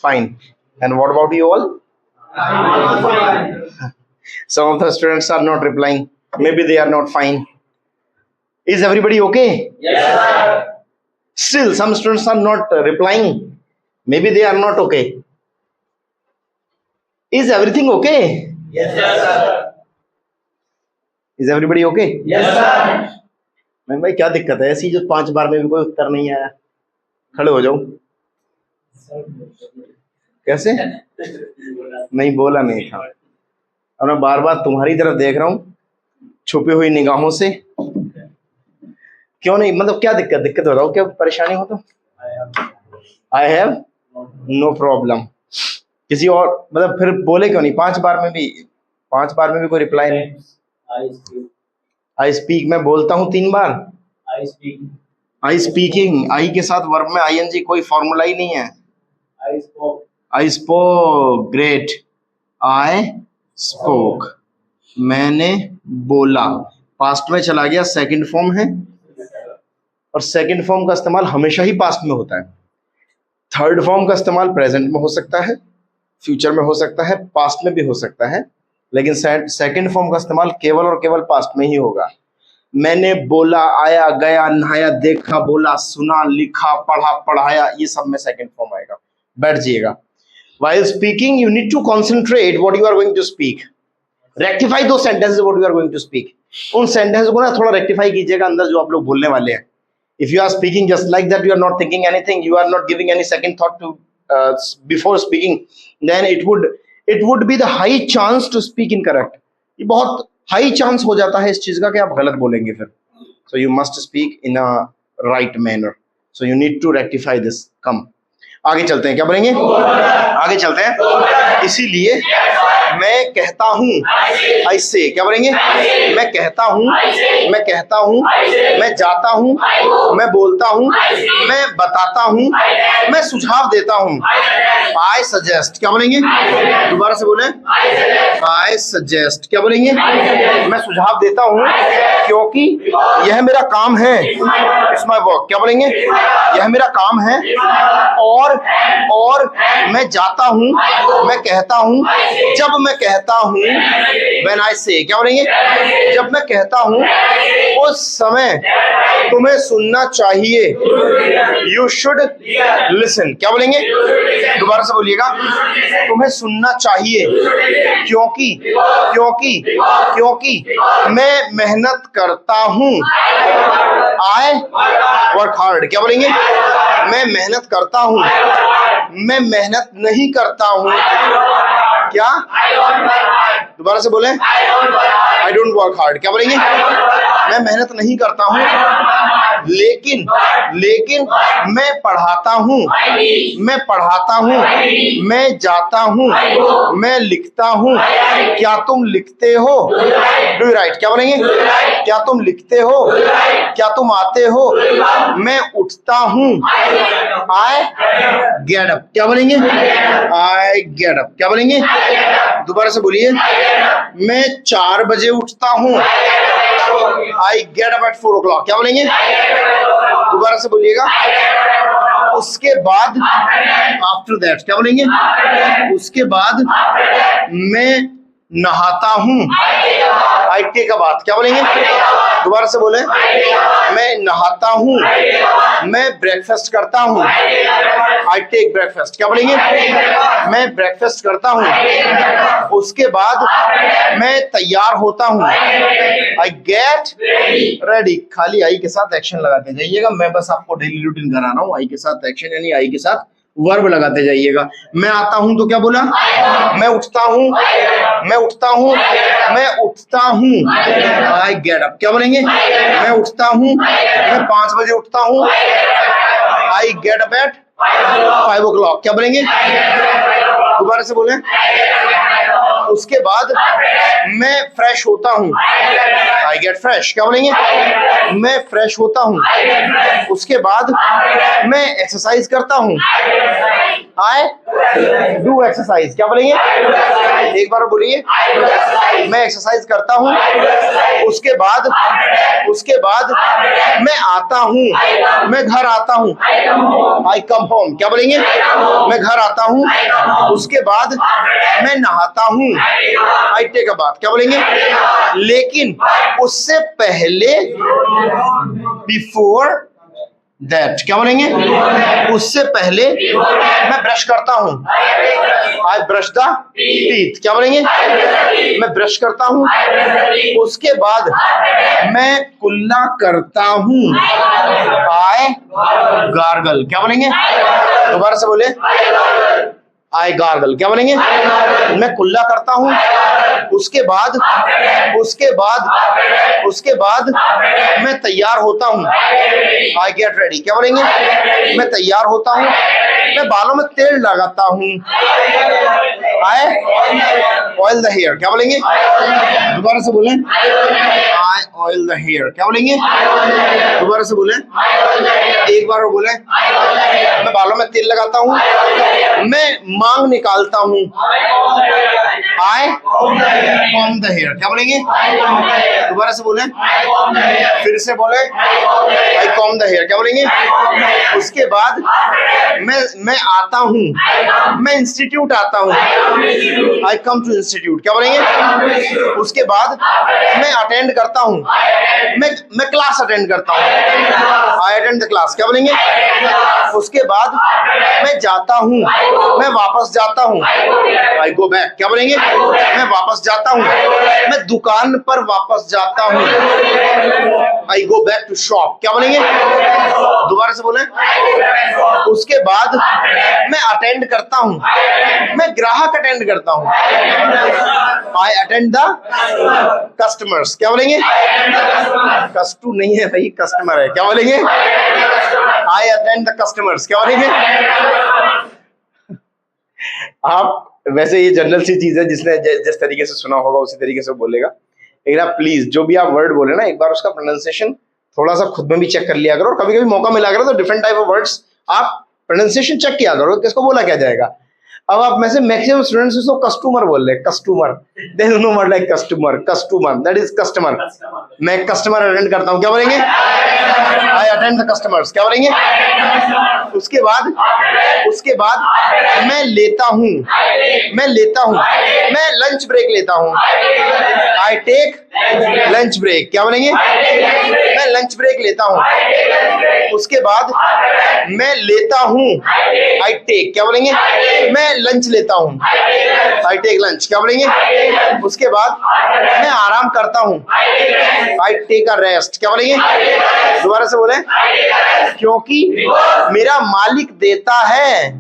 Fine. And what about you all? Some of the students are not replying. Maybe they are not fine. Is everybody okay? Yes, sir. Still, some students are not replying. Maybe they are not okay. Is everything okay? Yes, sir. Is everybody okay? Yes, sir. मैं भाई क्या दिक्कत है? ऐसी जो 5 बार में भी कोई उत्तर नहीं आया, खड़े हो जाओ। कैसे? नहीं बोला नहीं था। और मैं बार बार तुम्हारी तरफ देख रहा हूँ छुपी हुई निगाहों से। क्यों नहीं, मतलब क्या दिक्कत बताओ, क्या परेशानी हो? तो आई हैव नो प्रॉब्लम। किसी और मतलब फिर बोले क्यों नहीं? 5 बार में भी कोई रिप्लाई नहीं। आई स्पीक मैं बोलता हूँ 3 बार। आई स्पीकिंग, आई के साथ वर्ब में आईएनजी कोई फॉर्मूला ही नहीं है। I spoke, great. I spoke, मैंने बोला, पास्ट में चला गया, सेकंड फॉर्म है। और सेकंड फॉर्म का इस्तेमाल हमेशा ही पास्ट में होता है। थर्ड फॉर्म का इस्तेमाल प्रेजेंट में हो सकता है, फ्यूचर में हो सकता है, पास्ट में भी हो सकता है, लेकिन सेकंड फॉर्म का इस्तेमाल केवल और केवल पास्ट में ही होगा। मैंने बोला, आया, गया, नहाया, देखा, बोला, सुना, लिखा, पढ़ा, पढ़ाया, ये सब में सेकंड फॉर्म आएगा। बैठ जाइएगा। While speaking, you need to concentrate what you are going to speak. Rectify those sentences what you are going to speak. उन sentences को ना थोड़ा rectify कीजिएगा अंदर जो आप लोग बोलने वाले हैं। If you are speaking just like that, you are not thinking anything, you are not giving any second thought to before speaking, then it would be the high chance to speak incorrect. ये बहुत high chance हो जाता है इस चीज का कि आप गलत बोलेंगे फिर। So you must speak in a right manner. So you need to rectify this. Come. आगे चलते हैं, क्या बोलेंगे? आगे चलते हैं। इसीलिए मैं कहता हूँ, ऐसे क्या बोलेंगे? मैं कहता हूँ, मैं कहता हूँ, मैं जाता हूँ, मैं बोलता हूँ, मैं बताता हूँ, मैं सुझाव देता हूँ। आई सजेस्ट, क्या बोलेंगे? दोबारा से बोले। आई सजेस्ट, क्या बोलेंगे? मैं सुझाव देता हूँ क्योंकि यह मेरा काम है। इट्स माय वर्क, क्या बोलेंगे? यह मेरा काम है। और मैं जाता हूँ, मैं कहता हूँ, जब मैं कहता हूँ, व्हेन आई से, क्या बोलेंगे? जब मैं कहता हूँ उस समय तुम्हें सुनना चाहिए। यू शुड लिसन, क्या बोलेंगे? दोबारा से बोलिएगा। तुम्हें सुनना चाहिए क्योंकि मैं मेहनत करता हूँ। आई वर्क हार्ड, क्या बोलेंगे? मैं मेहनत करता हूँ, मैं मेहनत नहीं करता हूँ। क्या? दोबारा से बोले। आई डोंट वर्क हार्ड, क्या बोलेंगे? मैं मेहनत नहीं करता हूँ, लेकिन मैं पढ़ाता हूँ, मैं पढ़ाता हूँ, मैं जाता हूँ, मैं लिखता हूँ। क्या तुम लिखते हो? डू यू राइट, क्या बोलेंगे? क्या तुम लिखते हो? क्या तुम आते हो? मैं उठता हूँ। आई गेट अप, क्या बोलेंगे? आई गेट अप, क्या बोलेंगे? दोबारा से बोलिए। मैं 4 बजे उठता हूँ। I get up at 4 o'clock, क्या बोलेंगे? दोबारा से बोलिएगा। उसके बाद आफ्टर दैट, क्या बोलेंगे? उसके बाद मैं नहाता हूँ। आई टेक अ बाथ, क्या बोलेंगे? दोबारा से बोले। मैं नहाता हूँ, मैं ब्रेकफास्ट करता हूँ। आई टेक ब्रेकफास्ट, क्या बोलेंगे? मैं ब्रेकफास्ट करता हूँ। उसके बाद मैं तैयार होता हूँ। I get ready. खाली आई के साथ एक्शन लगाते जाइएगा। मैं बस आपको डेली रूटीन करा रहा हूँ। आई के साथ एक्शन यानी आई के साथ वर्ब लगाते जाइएगा। मैं आता हूं तो क्या बोला? मैं उठता हूं, मैं उठता हूं, मैं उठता हूं। आई गेट अप, क्या बोलेंगे? मैं उठता हूं, मैं 5 बजे उठता हूं। I get up at 5 o'clock, क्या बोलेंगे? दोबारा से बोले। उसके बाद मैं फ्रेश होता हूँ। आई गेट फ्रेश, क्या बोलेंगे? मैं फ्रेश होता हूँ। उसके बाद मैं एक्सरसाइज करता हूँ। I do exercise. क्या बोलेंगे? एक बार बोलिए, मैं एक्सरसाइज करता हूँ, उसके बाद मैं आता हूँ, मैं घर आता हूँ, आई कम होम। क्या बोलेंगे? मैं घर आता हूँ, उसके बाद मैं नहाता हूँ, आई टेक अ बाथ। क्या बोलेंगे? लेकिन उससे पहले, बिफोर दैट। क्या बोलेंगे? उससे पहले मैं ब्रश करता हूँ, आई ब्रश द टीथ। क्या बोलेंगे? मैं ब्रश करता हूँ, उसके बाद मैं कुल्ला करता हूँ, आई गार्गल। क्या बोलेंगे? दोबारा से बोले, आई गार्गल। क्या बोलेंगे? मैं कुल्ला करता हूँ, उसके बाद मैं तैयार होता हूँ, आई गेट रेडी। क्या बोलेंगे? मैं तैयार होता हूँ, मैं बालों में तेल लगाता हूँ, आई ऑयल द हेयर। क्या बोलेंगे? दोबारा से बोलें, आई ऑयल द हेयर। क्या बोलेंगे? दोबारा से बोलें, एक बार और बोलें, मैं बालों में तेल लगाता हूँ, मैं मांग निकालता हूँ, आई कॉम्ब द हेयर। क्या बोलेंगे? दोबारा से बोलें, फिर से बोलें, आई कॉम्ब द हेयर। क्या बोलेंगे? उसके बाद मैं आता हूँ, मैं इंस्टीट्यूट आता हूँ, आई कम टू इंस्टीट्यूट। क्या बोलेंगे? उसके बाद मैं अटेंड करता हूँ, मैं क्लास अटेंड करता हूँ, आई अटेंड द क्लास। क्या बोलेंगे? उसके बाद मैं जाता हूँ, मैं वापस जाता हूँ, आई गो बैक। क्या बोलेंगे? मैं वापस जाता हूँ, मैं दुकान पर वापस जाता हूँ, आई गो बैक टू शॉप। क्या बोलेंगे? दोबारा से बोलें, उसके बाद मैं अटेंड करता हूँ, मैं ग्राहक अटेंड करता हूँ, आई अटेंड द कस्टमर्स। क्या बोलेंगे? कस्टू नहीं है भाई, कस्टमर है। क्या बोलेंगे? I attend the customers. क्या बोलेंगे? आप वैसे ये जनरल सी चीज है, जिसने जिस तरीके से सुना होगा उसी तरीके से बोलेगा। लेकिन आप प्लीज जो भी आप वर्ड बोले ना, एक बार उसका प्रोनाउंसिएशन थोड़ा सा खुद में भी चेक कर लिया करो, और कभी कभी मौका मिला करो तो डिफरेंट टाइप ऑफ वर्ड्स आप प्रोनाउंसिएशन चेक किया करो, किसको बोला क्या जाएगा। अब आप में से मैक्सिमम स्टूडेंट्स उसको कस्टमर बोल रहे हैं, customer. They don't know what like customer that is customer. मैं कस्टमर अटेंड करता हूँ। क्या बोलेंगे? I attend the customers. क्या बोलेंगे? उसके बाद मैं लेता हूँ, मैं लंच ब्रेक लेता हूँ, आई टेक लंच ब्रेक। क्या बोलेंगे? मैं लंच ब्रेक लेता हूँ, उसके बाद मैं लेता हूँ, आई टेक। क्या बोलेंगे? मैं लंच लेता हूँ, आई टेक लंच। क्या बोलेंगे? उसके बाद मैं आराम करता हूँ, आई टेक अ रेस्ट। क्या बोलेंगे? दोबारा से बोले, क्योंकि मेरा मालिक देता है,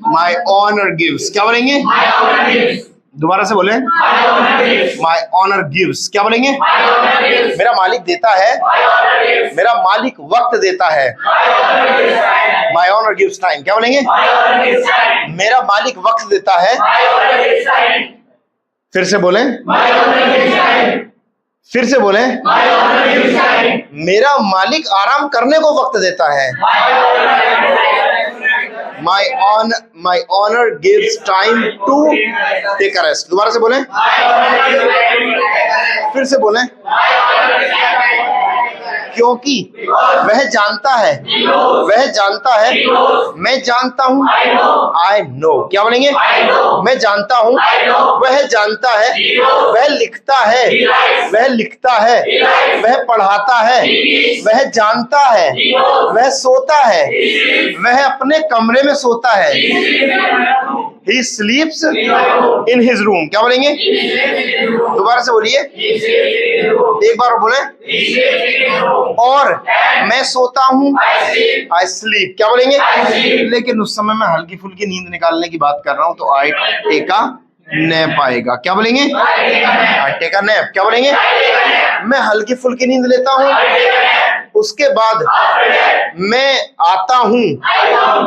माई ऑनर गिव्स। क्या बोलेंगे? दोबारा से बोले, माई ऑनर गिव्स। क्या बोलेंगे? मेरा मालिक देता है, मेरा मालिक वक्त देता है, माई ऑनर गिव्स टाइम। क्या बोलेंगे? मेरा मालिक वक्त देता है, फिर से बोले, मेरा मालिक आराम करने को वक्त देता है, my honor gives time to take a rest। दोबारा से बोलें, फिर से बोलें, क्योंकि वह जानता है, मैं जानता हूँ, आई नो। क्या बोलेंगे? मैं जानता हूँ, वह जानता है, वह लिखता है, वह पढ़ाता है, वह जानता है, वह सोता है, वह अपने कमरे में सोता है, he sleeps in his room। क्या बोलेंगे? दोबारा से बोलिए, एक बार बोले, और मैं सोता हूँ, I sleep। क्या बोलेंगे? लेकिन उस समय मैं हल्की फुल्की नींद निकालने की बात कर रहा हूँ, तो I take a nap आएगा। क्या बोलेंगे? I take a nap। क्या बोलेंगे? मैं हल्की फुल्की नींद लेता हूँ, उसके बाद मैं आता हूँ,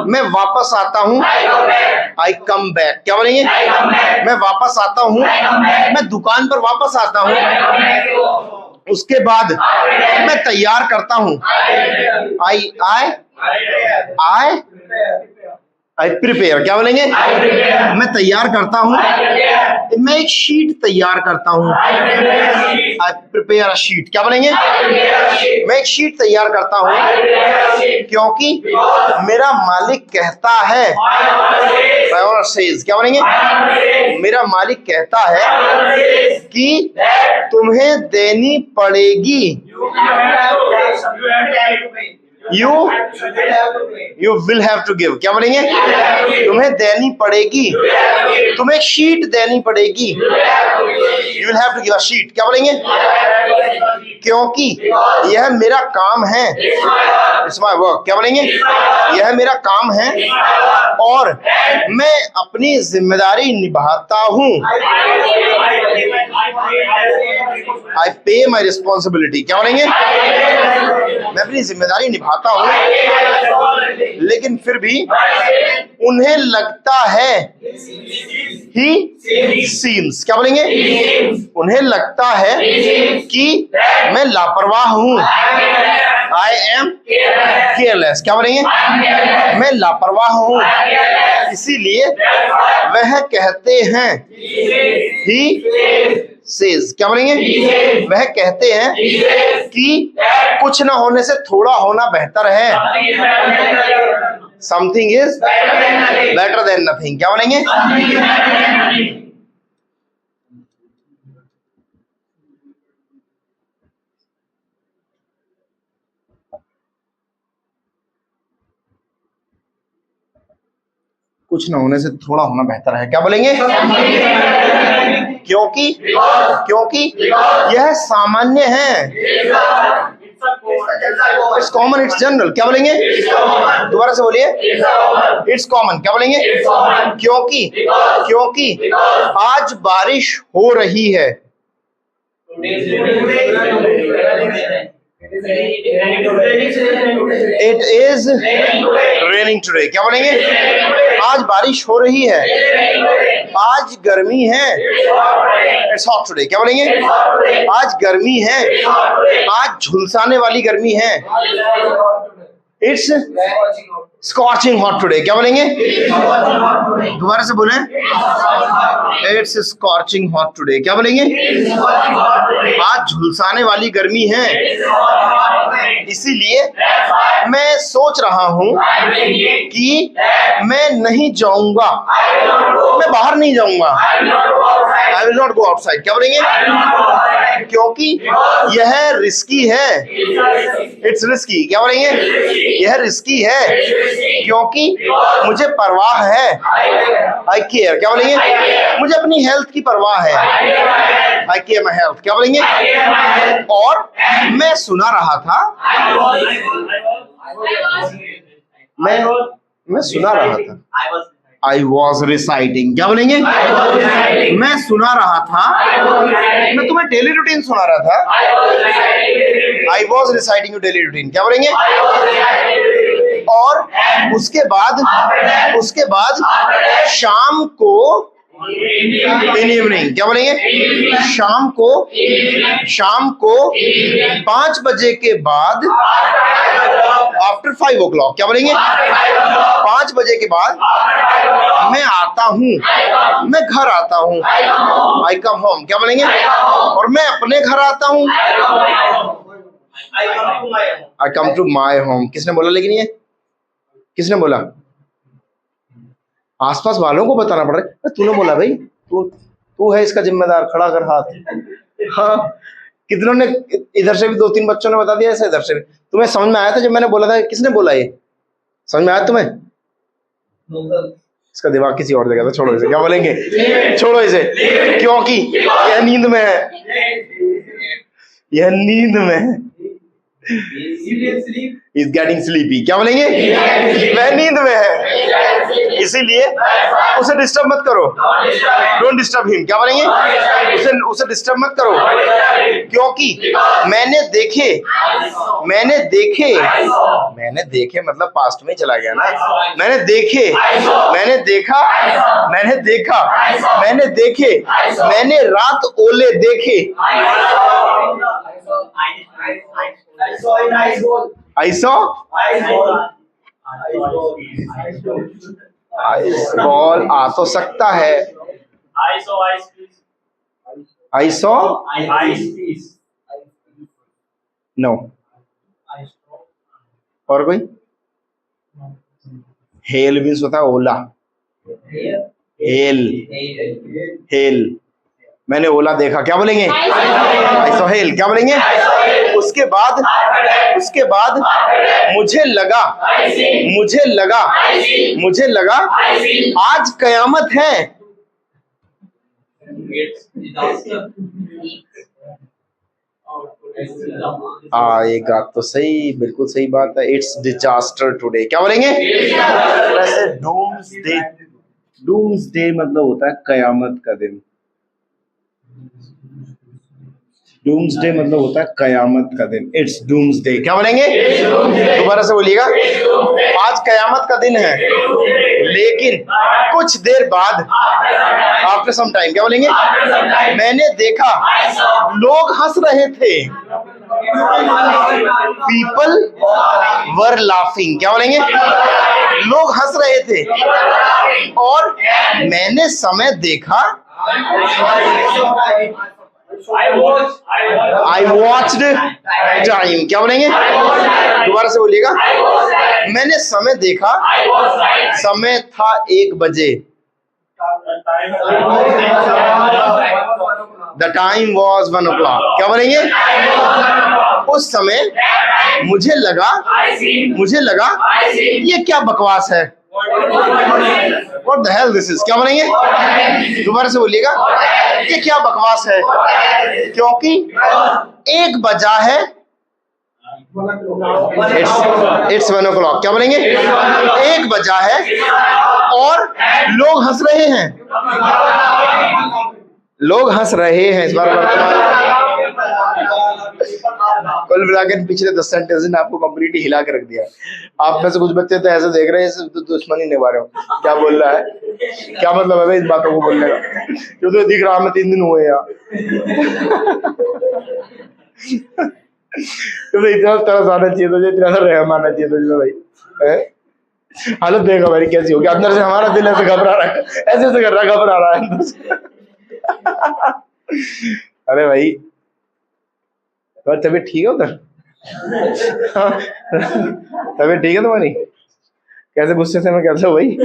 मैं वापस आता हूँ, आई कम बैक। क्या बोलेंगे? मैं वापस आता हूँ, मैं दुकान पर वापस आता हूँ, उसके बाद मैं तैयार करता हूँ, आई आई प्रिपेयर, क्या बोलेंगे? मैं तैयार करता हूँ, मैं एक शीट तैयार करता हूँ। आई प्रिपेयर अ शीट, क्या बोलेंगे? मैं एक शीट तैयार करता हूँ क्योंकि मेरा मालिक कहता है, क्या बोलेंगे? मेरा मालिक कहता है कि तुम्हें देनी पड़ेगी। You will have to give, क्या बोलेंगे? तुम्हें देनी पड़ेगी, तुम्हें शीट देनी पड़ेगी। You will have to give a sheet, क्या बोलेंगे? क्योंकि यह मेरा काम है। इट्स माय वर्क, क्या बोलेंगे? यह मेरा काम है और मैं अपनी जिम्मेदारी निभाता हूँ। आई पे माई रिस्पॉन्सिबिलिटी, क्या बोलेंगे? मैं अपनी जिम्मेदारी निभाता हूँ, लेकिन फिर भी उन्हें लगता है, ही सीम्स, क्या बोलेंगे? उन्हें लगता है कि मैं लापरवाह हूँ। आई एम केयरलेस, क्या बोलेंगे? मैं लापरवाह हूँ, इसीलिए वह कहते हैं, ही सेज, क्या बोलेंगे? वह कहते हैं कि कुछ ना होने से थोड़ा होना बेहतर है। Something is better than nothing, क्या बोलेंगे? कुछ ना होने से थोड़ा होना बेहतर है, क्या बोलेंगे? क्योंकि यह सामान्य है। इट्स कॉमन, इट्स जनरल, क्या बोलेंगे? दोबारा से बोलिए। इट्स कॉमन, क्या बोलेंगे? क्योंकि आज बारिश हो रही है। इट इज रेनिंग टुडे, क्या बोलेंगे? आज बारिश हो रही है। आज गर्मी है। इट्स हॉट टुडे, क्या बोलेंगे? आज गर्मी है। आज झुलसाने वाली गर्मी है। इट्स स्कॉचिंग हॉट टुडे, क्या बोलेंगे? दोबारा से बोलें। इट्स स्कॉचिंग हॉट टुडे, क्या बोलेंगे? आज झुलसाने वाली गर्मी है, इसीलिए मैं सोच रहा हूं कि मैं नहीं जाऊंगा, मैं बाहर नहीं जाऊंगा। I will not go outside, क्या बोलेंगे? क्योंकि यह रिस्की है। इट्स रिस्की, क्या बोलेंगे? यह रिस्की है क्योंकि मुझे परवाह है। आई केयर, क्या बोलेंगे? मुझे अपनी हेल्थ की परवाह है। आई केयर माई हेल्थ, क्या बोलेंगे? और मैं सुना रहा था, मैं सुना रहा था। आई वॉज रिसाइटिंग, क्या बोलेंगे? मैं सुना रहा था, मैं तुम्हें डेली रूटीन सुना रहा था। I was reciting you daily routine, क्या बोलेंगे? और उसके बाद शाम को इन इवनिंग, क्या बोलेंगे? शाम को 5 बजे के बाद, आफ्टर 5 o'clock, क्या बोलेंगे? 5 बजे के बाद मैं आता हूँ, मैं घर आता हूँ। आई कम होम, क्या बोलेंगे? और मैं अपने घर आता हूँ। आई कम टू माई होम। किसने बोला? लेकिन ये किसने बोला? आसपास वालों को बताना पड़ रहा है। तूने बोला भाई, तू है इसका जिम्मेदार, खड़ा कर हाथ। हाँ, कितनों ने, इधर से भी 2-3 बच्चों ने बता दिया ऐसे, इधर से भी। तुम्हें समझ में आया था जब मैंने बोला था? किसने बोला? ये समझ में आया तुम्हें? इसका दिमाग किसी और जगह था। छोड़ो इसे, क्या बोलेंगे? छोड़ो इसे, क्योंकि यह नींद में है। यह नींद में है। He's getting sleepy, क्या बोलेंगे? वह नींद में है, इसीलिए उसे डिस्टर्ब मत करो। डोंट डिस्टर्ब हिम, क्या बोलेंगे? उसे डिस्टर्ब मत करो, क्योंकि मैंने देखे मतलब पास्ट में चला गया ना। मैंने देखे, मैंने देखे, मैंने रात ओले देखे। I saw आइस बॉल आ तो सकता है। I saw no. और कोई? हेल मीन्स होता है ओला। हेल, हेल, मैंने ओला देखा, क्या बोलेंगे? I saw hello. क्या बोलेंगे? उसके बाद मुझे लगा, मुझे लगा, मुझे लगा आज कयामत है। एक बात तो सही, बिल्कुल सही बात है। It's disaster today. क्या बोलेंगे? वैसे डूम्सडे, डूम्सडे मतलब होता है कयामत का दिन। डूम्सडे मतलब होता है कयामत का दिन। It's doomsday. क्या बोलेंगे? दोबारा से बोलिएगा। आज कयामत का दिन है, लेकिन कुछ देर बाद, आफ्टर सम टाइम, क्या बोलेंगे? मैंने देखा लोग हंस रहे थे। People were laughing. क्या बोलेंगे? लोग हंस रहे थे और मैंने समय देखा। I watched time। क्या बोलेंगे? दोबारा से बोलिएगा। मैंने समय देखा, समय था 1 बजे। The time was 1 o'clock। क्या बोलेंगे? उस समय मुझे लगा ये क्या बकवास है। What the hell this is? क्या बोलेंगे? दोबारा से बोलिएगा। ये क्या बकवास है, क्योंकि 1 बजा है। It's 1 o'clock। क्या बोलेंगे? 1 बजा है और लोग हंस रहे हैं। लोग हंस रहे हैं। इस बार कुल मिलाकर पिछले 10 सेंटेंस ने आपको कंप्लीटली हिला के रख दिया। आप में से कुछ बच्चे तो ऐसे देख रहे हैं तो दुश्मनी निभा रहे हो। क्या बोल रहा है? क्या मतलब है भाई इस बातों को बोलने का? जो तो दिख रहा, हमें 3 दिन हुए यार। तो इतना तरस आना चाहिए था, इतना रहम आना चाहिए था भाई। हालत देखा हमारी कैसी होगी। अंदर से हमारा दिल ऐसे घबरा रहा है, ऐसे कर रहा, घबरा रहा है अंदर से। अरे भाई तुम्हारी तबीयत ठीक है उधर? तबीयत ठीक है तुम्हारी? कैसे गुस्से से मैं कैसे हो भाई?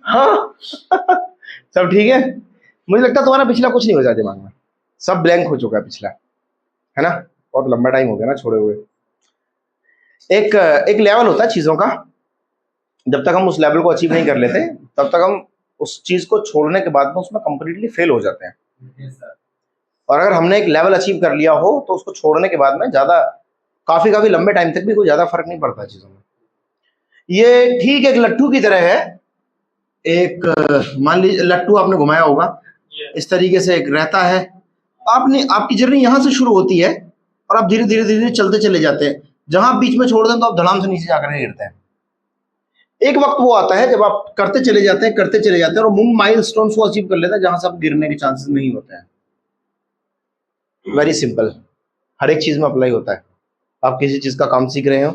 हाँ सब ठीक है। मुझे लगता है तुम्हारा पिछला कुछ नहीं हो जाता दिमाग में, सब ब्लैंक हो चुका है पिछला, है ना? बहुत लंबा टाइम हो गया ना छोड़े हुए। एक लेवल होता है चीजों का, जब तक हम उस लेवल को अचीव नहीं कर लेते तब तक हम उस चीज को छोड़ने के बाद में उसमें कंप्लीटली फेल हो जाते हैं। और अगर हमने एक लेवल अचीव कर लिया हो तो उसको छोड़ने के बाद में ज्यादा काफी लंबे टाइम तक भी कोई ज्यादा फर्क नहीं पड़ता चीजों में। ये ठीक एक लट्टू की तरह है। एक मान लीजिए लट्टू आपने घुमाया होगा, इस तरीके से एक रहता है। आपकी जर्नी यहाँ से शुरू होती है और आप धीरे धीरे चलते चले जाते हैं। जहां बीच में छोड़ दें तो आप धड़ाम से नीचे जाकर गिरते हैं। एक वक्त वो आता है जब आप करते चले जाते हैं और वो माइलस्टोन्स को अचीव कर लेते हैं जहां से आप गिरने के चांसेस नहीं होते हैं। वेरी सिंपल, हर एक चीज में अप्लाई होता है। आप किसी चीज का काम सीख रहे हो,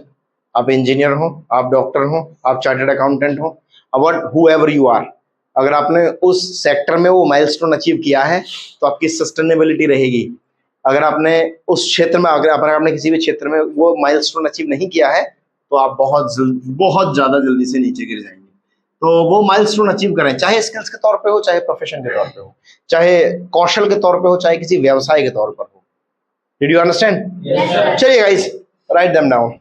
आप इंजीनियर हो, आप डॉक्टर हो, आप चार्टर्ड अकाउंटेंट हो, अबाउट हूएवर यू आर, अगर आपने उस सेक्टर में वो माइलस्टोन अचीव किया है तो आपकी सस्टेनेबिलिटी रहेगी। अगर आपने उस क्षेत्र में, अगर आपने किसी भी क्षेत्र में वो माइलस्टोन अचीव नहीं किया है तो आप बहुत ज्यादा जल्दी से नीचे गिर जाएंगे। तो वो माइलस्टोन अचीव करें, चाहे स्किल्स के तौर पे हो, चाहे प्रोफेशन के तौर पे हो, चाहे कौशल के तौर पे हो, चाहे किसी व्यवसाय के तौर पर हो। Did you understand? चलिए गाइस, राइट देम डाउन।